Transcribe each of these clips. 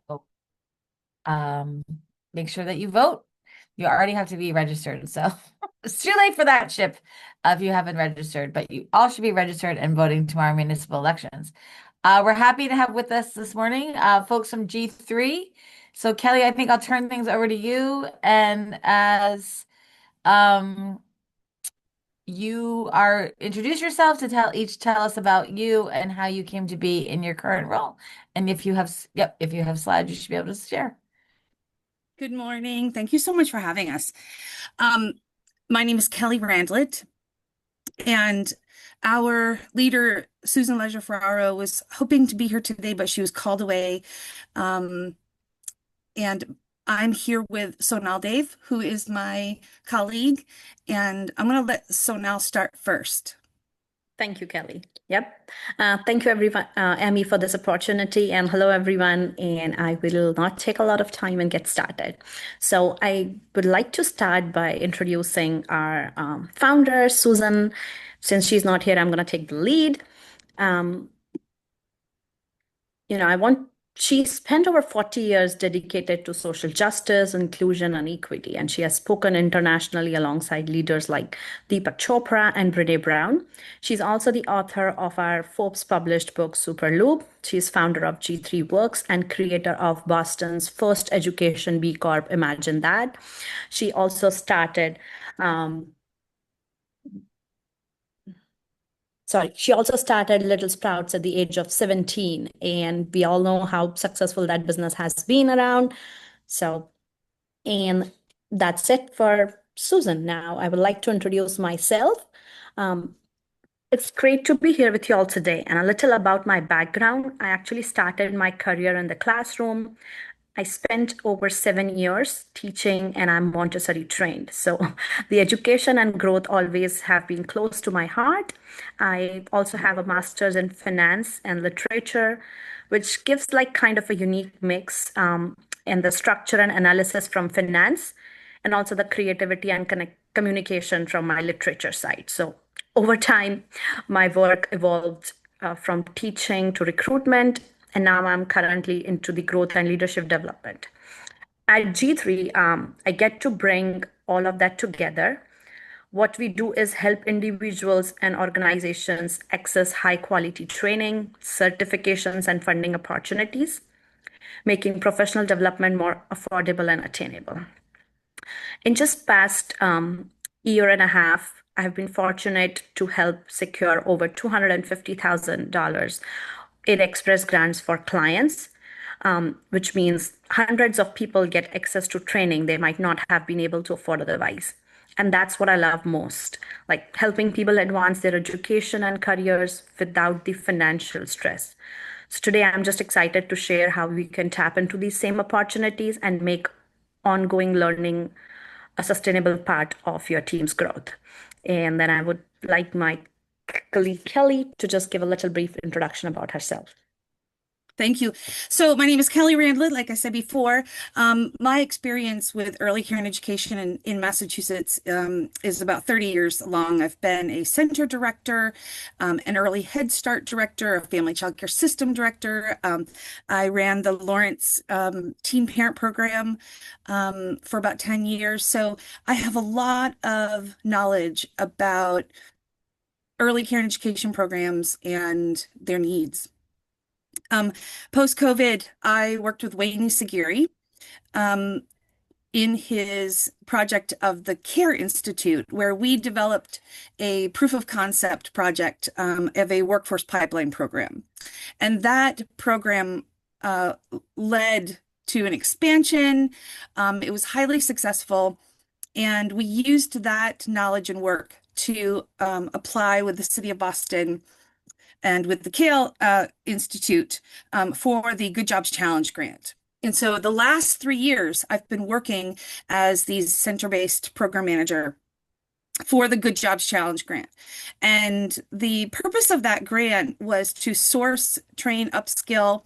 So um, make sure that you vote. You already have to be registered. So it's too late for that ship if you haven't registered, but you all should be registered and voting tomorrow municipal elections. We're happy to have with us this morning folks from G3. So Kelly, I think I'll turn things over to you. And as um, you are introduce yourself to tell us about you and how you came to be in your current role. And if you have, yep, if you have slides, you should be able to share. Good morning. Thank you so much for having us. Um, my name is Kelly Randlett, and our leader, Susan Leger Ferraro, was hoping to be here today, but she was called away. Um, and I'm here with Sonal Dave, who is my colleague, and I'm going to let Sonal start first. Thank you, Kelly. Yep. Thank you, everyone, Amy, for this opportunity. And hello, everyone. And I will not take a lot of time and get started. So I would like to start by introducing our founder, Susan. Since she's not here, I'm going to take the lead. Um, I want she spent over 40 years dedicated to social justice, inclusion, and equity, and she has spoken internationally alongside leaders like Deepak Chopra and Brene Brown. She's also the author of our Forbes published book, Superloop. She's founder of G3 Works and creator of Boston's first education B Corp, Imagine That. She also started she also started Little Sprouts at the age of 17, and we all know how successful that business has been around. So, and that's it for Susan. Now, I would like to introduce myself. Um, it's great to be here with you all today, and a little about my background. I actually started my career in the classroom. I spent over 7 years teaching, and I'm Montessori trained. So the education and growth always have been close to my heart. I also have a master's in finance and literature, which gives like kind of a unique mix in the structure and analysis from finance, and also the creativity and communication from my literature side. So over time, my work evolved from teaching to recruitment, and now I'm currently into the growth and leadership development. At G3, I get to bring all of that together. What we do is help individuals and organizations access high quality training, certifications, and funding opportunities, making professional development more affordable and attainable. In just past year and a half, I've been fortunate to help secure over $250,000 in express grants for clients, which means hundreds of people get access to training they might not have been able to afford otherwise. And that's what I love most, like helping people advance their education and careers without the financial stress. So today I'm just excited to share how we can tap into these same opportunities and make ongoing learning a sustainable part of your team's growth. And then I would like my colleague Kelly to just give a little brief introduction about herself. Thank you. So my name is Kelly Randlett. Like I said before, my experience with early care and education in Massachusetts is about 30 years long. I've been a center director, an early Head Start director, a family child care system director. I ran the Lawrence teen parent program for about 10 years. So I have a lot of knowledge about early care and education programs and their needs. Post-COVID, I worked with Wayne Sagiri in his project of the CARE Institute, where we developed a proof of concept project of a workforce pipeline program. And that program led to an expansion. It was highly successful. And we used that knowledge and work to apply with the City of Boston and with the Kale Institute for the Good Jobs Challenge grant. And so the last 3 years, I've been working as the center-based program manager for the Good Jobs Challenge grant. And the purpose of that grant was to source, train, upskill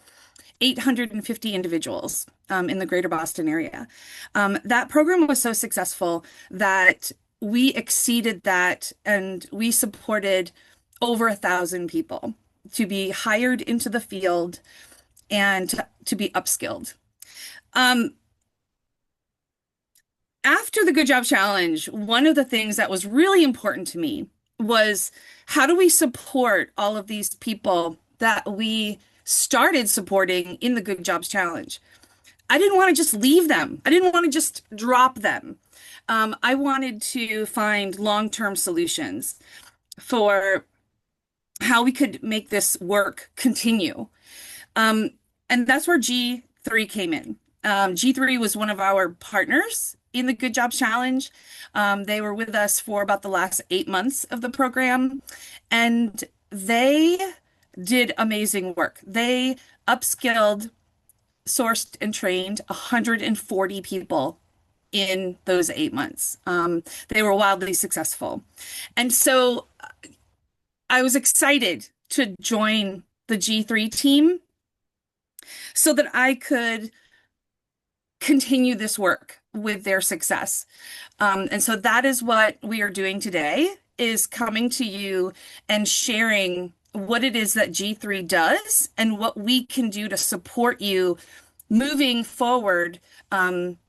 850 individuals in the greater Boston area. That program was so successful that we exceeded that, and we supported over 1,000 people to be hired into the field and to be upskilled. Um, After the Good Job Challenge, one of the things that was really important to me was how do we support all of these people that we started supporting in the Good Jobs Challenge? I didn't want to just leave them. I didn't want to just drop them. I wanted to find long-term solutions for how we could make this work continue. Um, and that's where G3 came in. G3 was one of our partners in the Good Jobs Challenge. They were with us for about the last 8 months of the program, and they did amazing work. They upskilled, sourced, and trained 140 people in those 8 months. They were wildly successful. And so I was excited to join the G3 team so that I could continue this work with their success. And so that is what we are doing today, is coming to you and sharing what it is that G3 does and what we can do to support you moving forward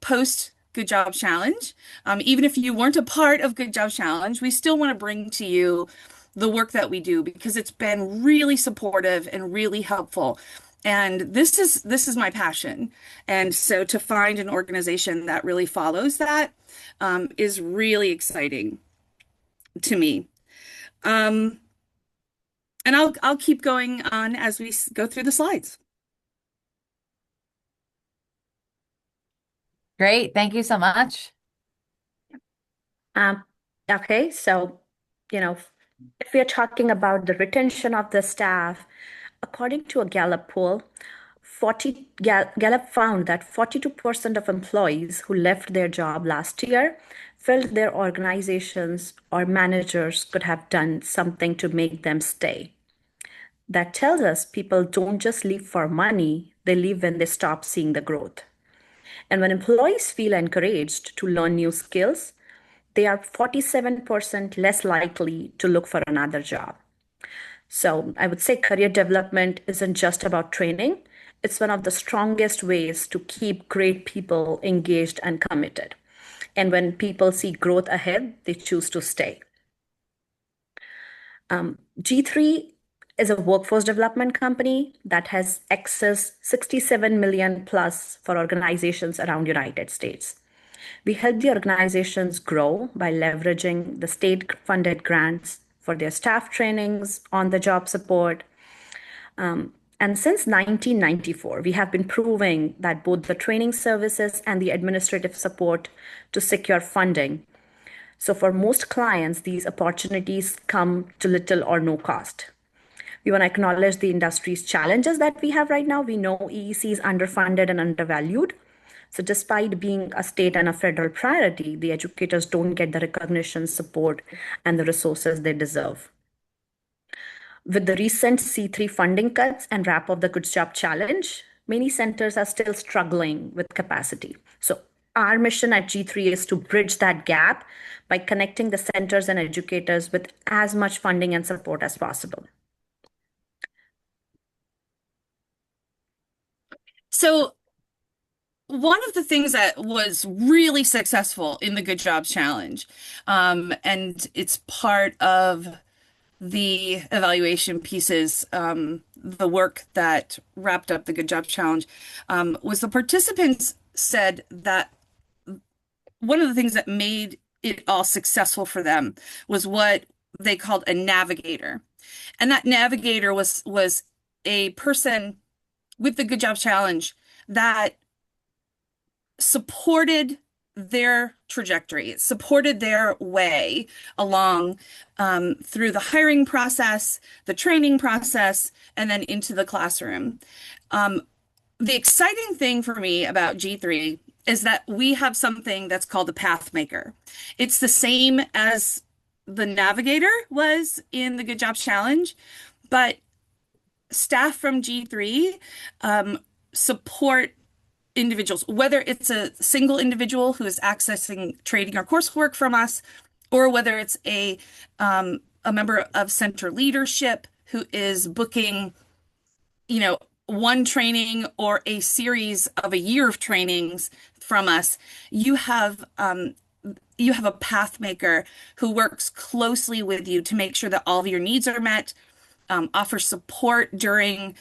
post Good Job Challenge. Even if you weren't a part of Good Job Challenge, we still want to bring to you the work that we do because it's been really supportive and really helpful. And this is my passion. And so to find an organization that really follows that is really exciting to me. Um, and I'll keep going on as we go through the slides. Great. Thank you so much. Um, okay, so, you know, if we are talking about the retention of the staff, according to a Gallup poll, Gallup found that 42% of employees who left their job last year felt their organizations or managers could have done something to make them stay. That tells us people don't just leave for money, they leave when they stop seeing the growth. And when employees feel encouraged to learn new skills, they are 47% less likely to look for another job. So I would say career development isn't just about training. It's one of the strongest ways to keep great people engaged and committed. And when people see growth ahead, they choose to stay. G3 is a workforce development company that has access 67 million plus for organizations around United States. We help the organizations grow by leveraging the state-funded grants for their staff trainings, on-the-job support. And since 1994, we have been proving that both the training services and the administrative support to secure funding. So for most clients, these opportunities come to little or no cost. We want to acknowledge the industry's challenges that we have right now. We know EEC is underfunded and undervalued. So despite being a state and a federal priority, the educators don't get the recognition, support, and the resources they deserve. With the recent C3 funding cuts and wrap of the Good Job Challenge, many centers are still struggling with capacity. So our mission at G3 is to bridge that gap by connecting the centers and educators with as much funding and support as possible. So one of the things that was really successful in the Good Jobs Challenge, and it's part of the evaluation pieces, the work that wrapped up the Good Jobs Challenge, was the participants said that one of the things that made it all successful for them was what they called a navigator. And that navigator was a person with the Good Jobs Challenge that supported their trajectory, supported their way along through the hiring process, the training process, and then into the classroom. The exciting thing for me about G3 is that we have something that's called a path maker. It's the same as the navigator was in the Good Jobs Challenge, but staff from G3 support individuals, whether it's a single individual who is accessing training or coursework from us, or whether it's a member of center leadership who is booking, one training or a series of a year of trainings from us, you have a path maker who works closely with you to make sure that all of your needs are met, offers support during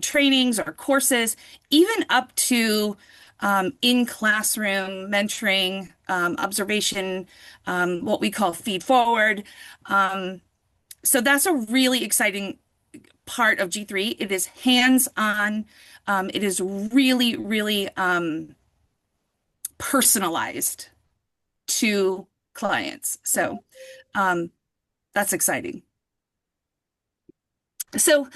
trainings or courses, even up to in classroom mentoring, observation, what we call feed forward. So that's a really exciting part of G3. It is hands-on. It is really, really personalized to clients. So that's exciting. So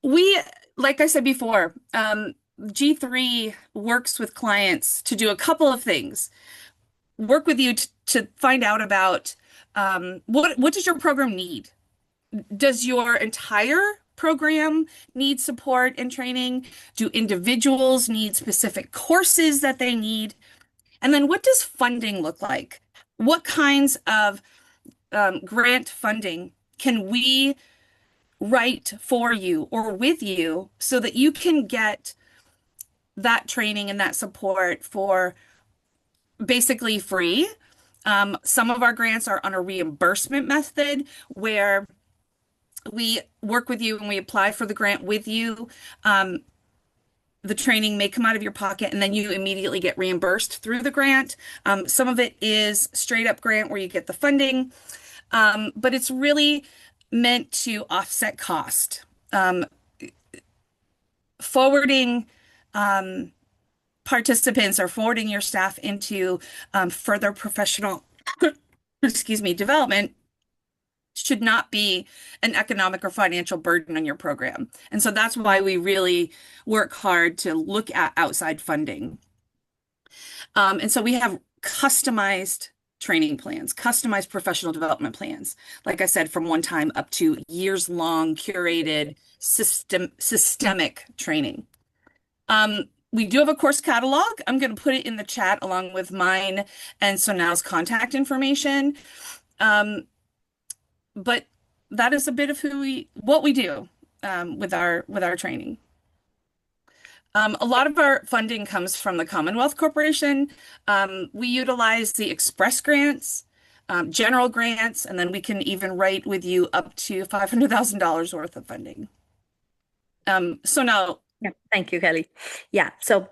we, like I said before, G3 works with clients to do a couple of things. Work with you to find out about what does your program need? Does your entire program need support and training? Do individuals need specific courses that they need? And then what does funding look like? What kinds of grant funding can we write for you or with you so that you can get that training and that support for basically free? Some of our grants are on a reimbursement method where we work with you and we apply for the grant with you. The training may come out of your pocket and then you immediately get reimbursed through the grant. Some of it is straight up grant where you get the funding, but it's really meant to offset cost. Forwarding participants or forwarding your staff into further professional, excuse me, development should not be an economic or financial burden on your program. And so that's why we really work hard to look at outside funding. And so we have customized training plans, customized professional development plans. Like I said, from one time up to years-long curated systemic training. We do have a course catalog. I'm going to put it in the chat along with mine and Sonal's contact information. But that is a bit of what we do with our training. A lot of our funding comes from the Commonwealth Corporation. We utilize the express grants, general grants, and then we can even write with you up to $500,000 worth of funding. So now, Yeah, thank you, Kelly. Yeah, so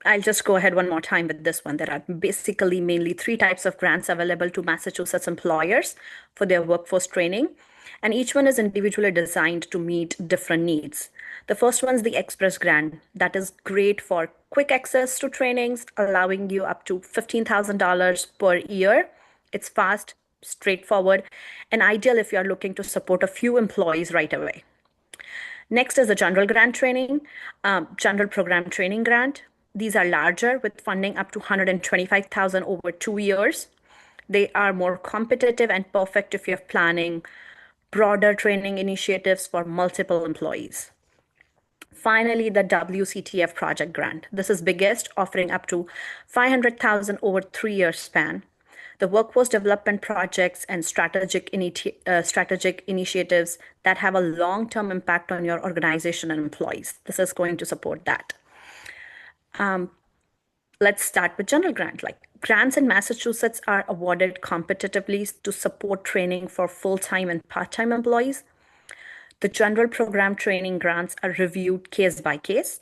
I'll just go ahead one more time with this one. There are basically mainly three types of grants available to Massachusetts employers for their workforce training, and each one is individually designed to meet different needs. The first one is the Express Grant. That is great for quick access to trainings, allowing you up to $15,000 per year. It's fast, straightforward, and ideal if you're looking to support a few employees right away. Next is the general grant training, general program training grant. These are larger with funding up to $125,000 over 2 years. They are more competitive and perfect if you're planning broader training initiatives for multiple employees. Finally, the WCTF project grant. This is biggest, offering up to $500,000 over 3-year span. The workforce development projects and strategic initiatives that have a long-term impact on your organization and employees. This is going to support that. Let's start with general grant. Like grants in Massachusetts are awarded competitively to support training for full-time and part-time employees. The general program training grants are reviewed case by case,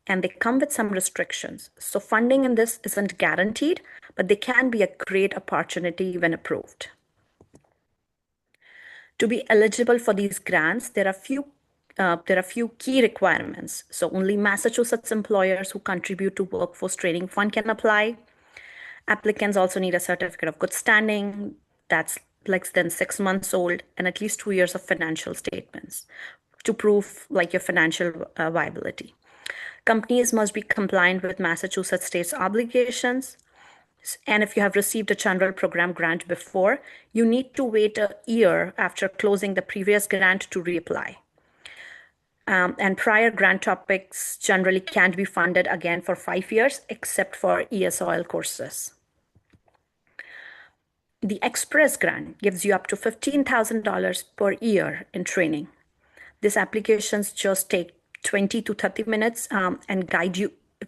and they come with some restrictions. So funding in this isn't guaranteed, but they can be a great opportunity when approved. To be eligible for these grants, there are few key requirements. So only Massachusetts employers who contribute to Workforce Training Fund can apply. Applicants also need a certificate of good standing that's less than 6 months old and at least 2 years of financial statements to prove like your financial viability. Companies must be compliant with Massachusetts state's obligations. And if you have received a general program grant before, you need to wait a year after closing the previous grant to reapply. And prior grant topics generally can't be funded again for 5 years, except for ESOL courses. The Express Grant gives you up to $15,000 per year in training. These applications just take 20 to 30 minutes and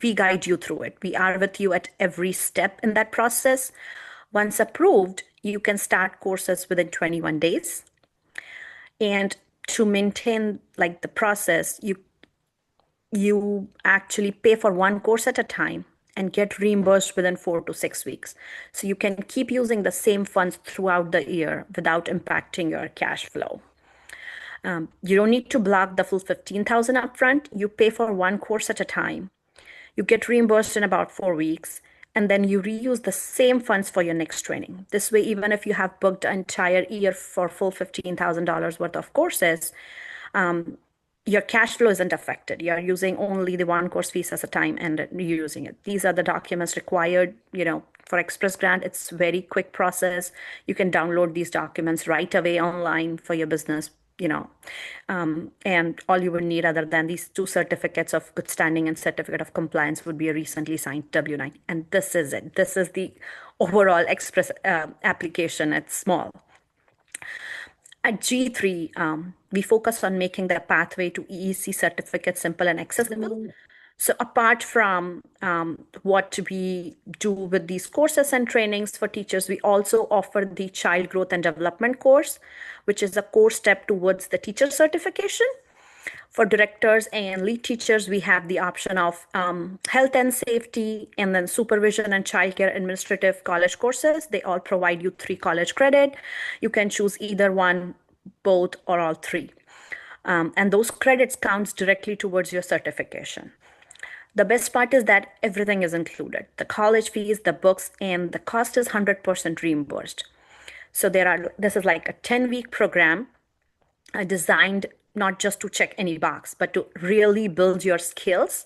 we guide you through it. We are with you at every step in that process. Once approved, you can start courses within 21 days. And to maintain like the process, you actually pay for one course at a time and get reimbursed within 4 to 6 weeks. So you can keep using the same funds throughout the year without impacting your cash flow. You don't need to block the full 15,000 upfront. You pay for one course at a time. You get reimbursed in about 4 weeks, and then you reuse the same funds for your next training. This way, even if you have booked an entire year for full $15,000 worth of courses, your cash flow isn't affected. You're using only the one course fees at a time and you're using it. These are the documents required, for Express Grant. It's a very quick process. You can download these documents right away online for your business, and all you would need other than these two certificates of good standing and certificate of compliance would be a recently signed W-9. And this is it. This is the overall Express application. It's small. At G3, we focus on making the pathway to EEC certificate simple and accessible. So apart from what we do with these courses and trainings for teachers, we also offer the Child Growth and Development course, which is a core step towards the teacher certification. For directors and lead teachers, we have the option of health and safety, and then supervision and childcare administrative college courses. They all provide you 3 college credit. You can choose either one, both, or all 3. And those credits counts directly towards your certification. The best part is that everything is included. The college fees, the books, and the cost is 100% reimbursed. So this is like a 10-week program designed not just to check any box, but to really build your skills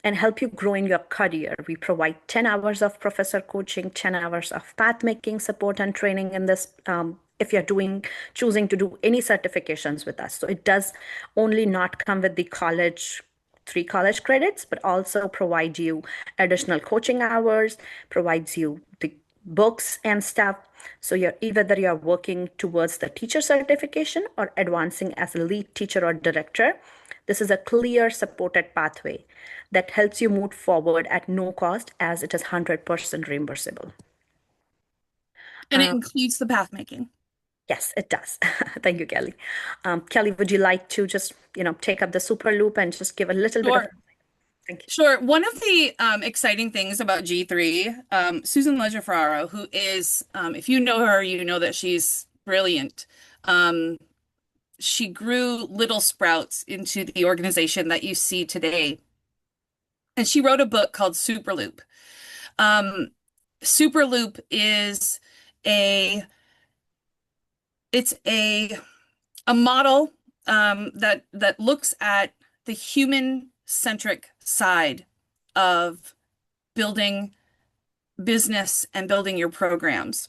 and help you grow in your career. We provide 10 hours of professor coaching, 10 hours of path making support and training in this, if you're choosing to do any certifications with us. So it does only not come with the 3 college credits, but also provide you additional coaching hours, provides you the books and stuff. So whether you're working towards the teacher certification or advancing as a lead teacher or director, this is a clear supported pathway that helps you move forward at no cost, as it is 100% reimbursable. And it includes the path making. Yes, it does. Thank you, Kelly. Kelly, would you like to just, take up the super loop and just give a little bit of... Thank you. Sure. One of the exciting things about G3, Susan Leger Ferraro, who is, if you know her, you know that she's brilliant. She grew Little Sprouts into the organization that you see today. And she wrote a book called Superloop. Superloop is it's a model that looks at the human-centric side of building business and building your programs.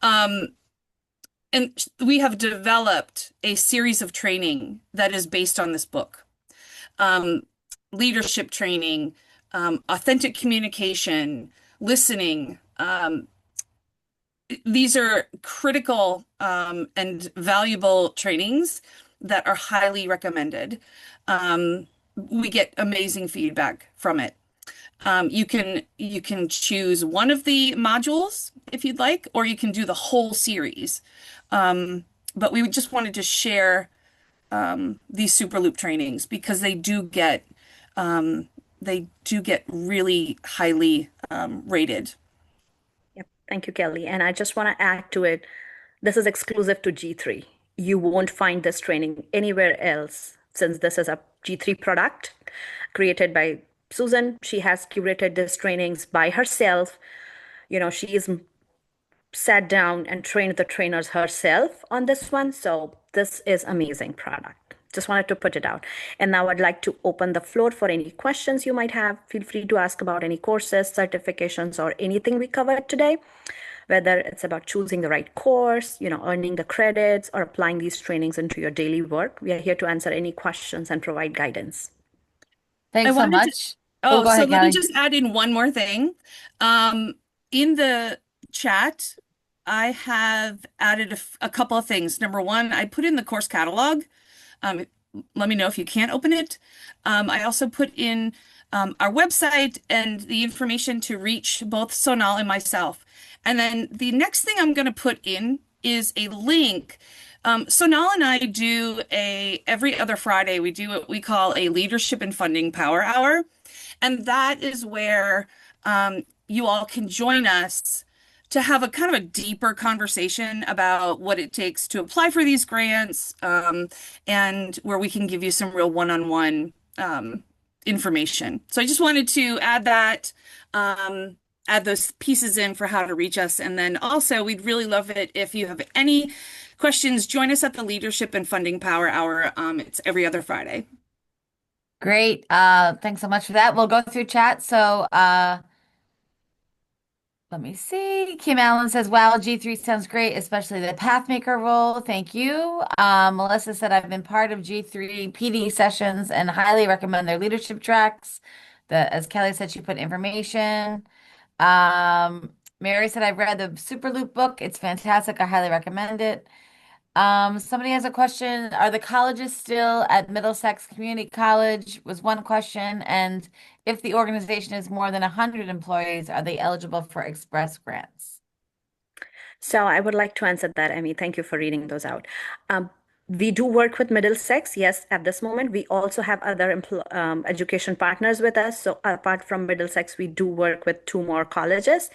And we have developed a series of training that is based on this book. Leadership training, authentic communication, listening. These are critical and valuable trainings that are highly recommended. We get amazing feedback from it. You can choose one of the modules if you'd like, or you can do the whole series. But we just wanted to share these Superloop trainings because they do get really highly rated. Yep. Thank you, Kelly. And I just want to add to it, this is exclusive to G3. You won't find this training anywhere else, since this is a G3 product created by Susan. She has curated these trainings by herself. She is sat down and trained the trainers herself on this one. So this is amazing product. Just wanted to put it out. And now I'd like to open the floor for any questions you might have. Feel free to ask about any courses, certifications, or anything we covered today, whether it's about choosing the right course, earning the credits, or applying these trainings into your daily work. We are here to answer any questions and provide guidance. Thanks so much. Go ahead, let me just add in one more thing. In the chat, I have added a couple of things. Number one, I put in the course catalog. let me know if you can't open it. I also put in our website and the information to reach both Sonal and myself. And then the next thing I'm going to put in is a link. Sonal and I do every other Friday, we do what we call a Leadership and Funding Power Hour. And that is where you all can join us to have a kind of a deeper conversation about what it takes to apply for these grants, and where we can give you some real one-on-one information. So I just wanted to add that, add those pieces in for how to reach us. And then also, we'd really love it if you have any questions, join us at the Leadership and Funding Power Hour. It's every other Friday. Great. Thanks so much for that. We'll go through chat. So, let me see. Kim Allen says, wow, G3 sounds great, especially the Pathmaker role. Thank you. Melissa said, I've been part of G3 PD sessions and highly recommend their leadership tracks. As Kelly said, she put information. Mary said, I've read the Superloop book. It's fantastic. I highly recommend it. Somebody has a question. Are the colleges still at Middlesex Community College? Was one question. And if the organization is more than 100 employees, are they eligible for express grants? So I would like to answer that, Emmy. Thank you for reading those out. We do work with Middlesex, yes, at this moment. We also have other education partners with us. So apart from Middlesex, we do work with two more colleges.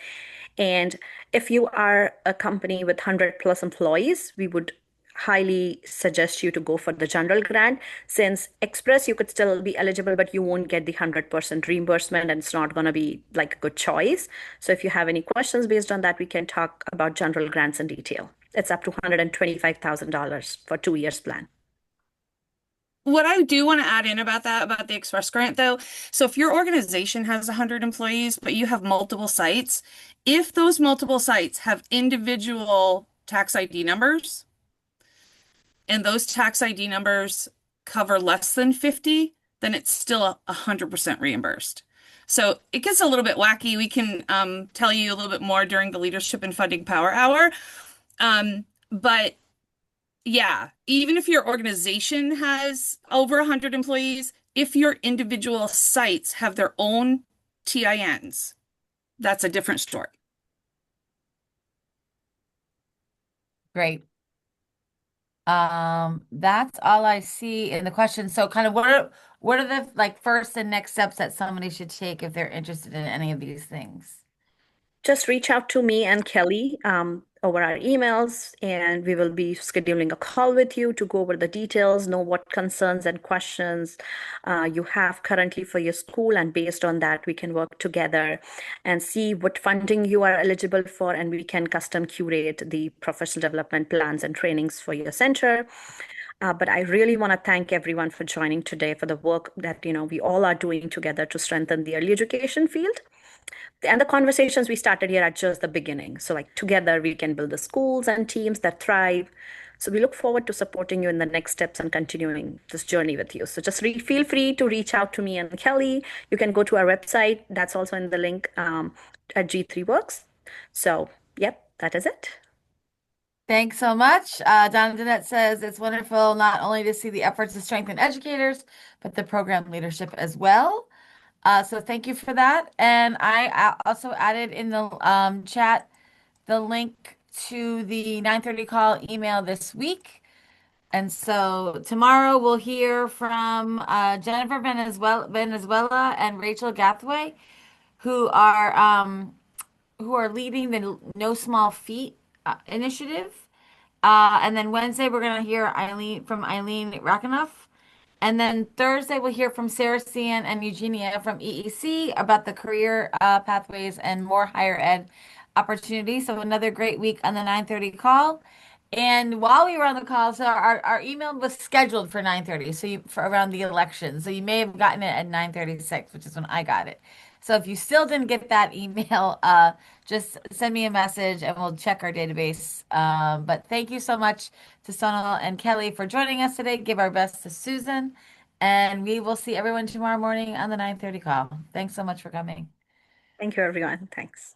And if you are a company with 100 plus employees, we would highly suggest you to go for the general grant, since express you could still be eligible, but you won't get the 100% reimbursement, and it's not going to be like a good choice. So if you have any questions based on that, we can talk about general grants in detail. It's up to $125,000 for 2 years plan. What I do want to add in about that, about the Express Grant, though, so if your organization has 100 employees, but you have multiple sites, if those multiple sites have individual tax ID numbers, and those tax ID numbers cover less than 50, then it's still 100% reimbursed. So it gets a little bit wacky. We can tell you a little bit more during the Leadership and Funding Power Hour. But yeah, even if your organization has over 100 employees, if your individual sites have their own TINs, that's a different story. Great. That's all I see in the question. So kind of what are the like first and next steps that somebody should take if they're interested in any of these things? Just reach out to me and Kelly over our emails, and we will be scheduling a call with you to go over the details, know what concerns and questions you have currently for your school. And based on that, we can work together and see what funding you are eligible for, and we can custom curate the professional development plans and trainings for your center. But I really want to thank everyone for joining today for the work that we all are doing together to strengthen the early education field. And the conversations we started here are just the beginning. So, like, together we can build the schools and teams that thrive. So, we look forward to supporting you in the next steps and continuing this journey with you. So, just feel free to reach out to me and Kelly. You can go to our website, that's also in the link at G3 Works. So, yep, that is it. Thanks so much. Donna Danette says it's wonderful not only to see the efforts to strengthen educators, but the program leadership as well. So thank you for that. And I also added in the chat the link to the 9:30 call email this week. And so tomorrow we'll hear from Jennifer Venezuela and Rachel Gathway, who are leading the No Small Feet initiative. And then Wednesday we're gonna hear Eileen Rackenoff. And then Thursday, we'll hear from Sarah Cian and Eugenia from EEC about the career pathways and more higher ed opportunities. So another great week on the 9:30 call. And while we were on the call, so our email was scheduled for 9:30, so for around the election. So you may have gotten it at 9:36, which is when I got it. So if you still didn't get that email, just send me a message and we'll check our database. But thank you so much to Sonal and Kelly for joining us today. Give our best to Susan, and we will see everyone tomorrow morning on the 9:30 call. Thanks so much for coming. Thank you, everyone. Thanks.